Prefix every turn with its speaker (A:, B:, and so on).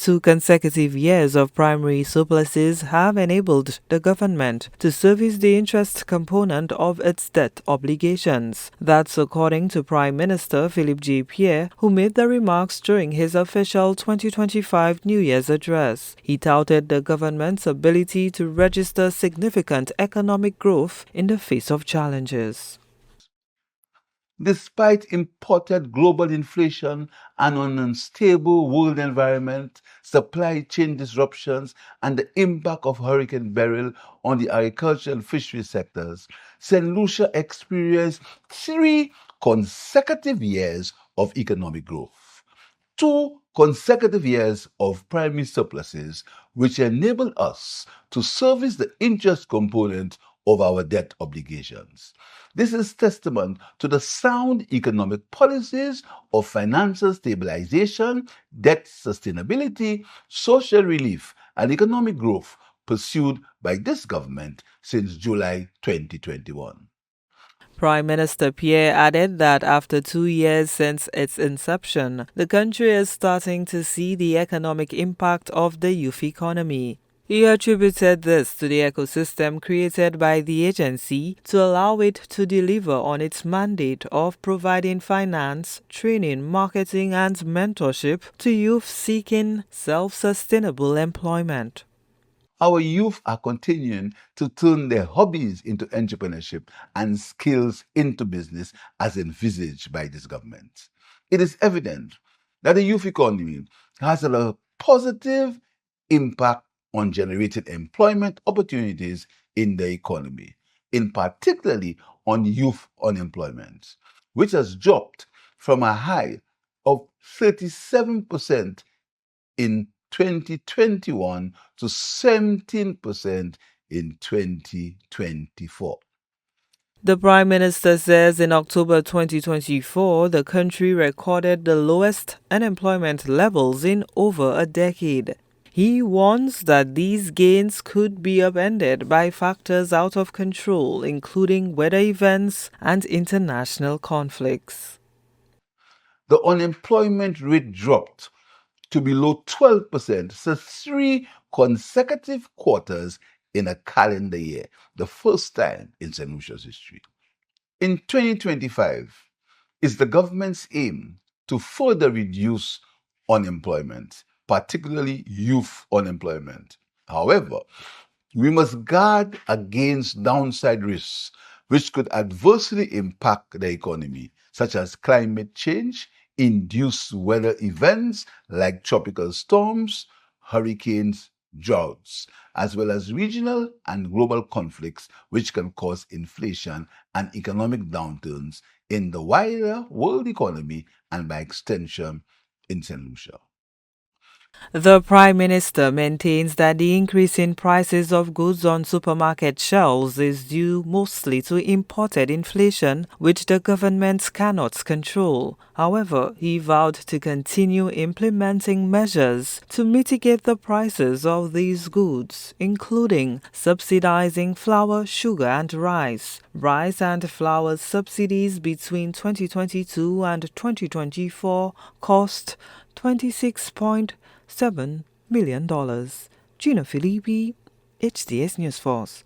A: 2 consecutive years of primary surpluses have enabled the government to service the interest component of its debt obligations. That's according to Prime Minister Philippe J. PIERRE, who made the remarks during his official 2025 New Year's address. He touted the government's ability to register significant economic growth in the face of challenges.
B: Despite imported global inflation and an unstable world environment, supply chain disruptions, and the impact of Hurricane BERYL on the agriculture and fishery sectors, St. Lucia experienced 3 consecutive years of economic growth. 2 consecutive years of primary surpluses, which enabled us to service the interest component of our debt obligations. This is testament to the sound economic policies of financial stabilization, debt sustainability, social relief, and economic growth pursued by this government since July 2021.
A: Prime Minister PIERRE added that after 2 years since its inception, the country is starting to see the economic impact of the youth economy. He attributed this to the ecosystem created by the agency to allow it to deliver on its mandate of providing finance, training, marketing, and mentorship to youth seeking self-sustainable employment.
B: Our youth are continuing to turn their hobbies into entrepreneurship and skills into business as envisaged by this government. It is evident that the youth economy has a positive impact on generating employment opportunities in the economy, in particularly on youth unemployment, which has dropped from a high of 37% in 2021 to 17% in 2024.
A: The Prime Minister says in October 2024, the country recorded the lowest unemployment levels in over a decade. He warns that these gains could be upended by factors out of control, including weather events and international conflicts.
B: The unemployment rate dropped to below 12% for 3 consecutive quarters in a calendar year, the first time in St. Lucia's history. In 2025, it's the government's aim to further reduce unemployment, particularly youth unemployment. However, we must guard against downside risks which could adversely impact the economy, such as climate change, induced weather events like tropical storms, hurricanes, droughts, as well as regional and global conflicts which can cause inflation and economic downturns in the wider world economy and by extension in St. Lucia.
A: The Prime Minister maintains that the increase in prices of goods on supermarket shelves is due mostly to imported inflation, which the government cannot control. However, he vowed to continue implementing measures to mitigate the prices of these goods, including subsidizing flour, sugar, and rice. Rice and flour subsidies between 2022 and 2024 cost $26.7 million. Gina Filippi, HDS News Force.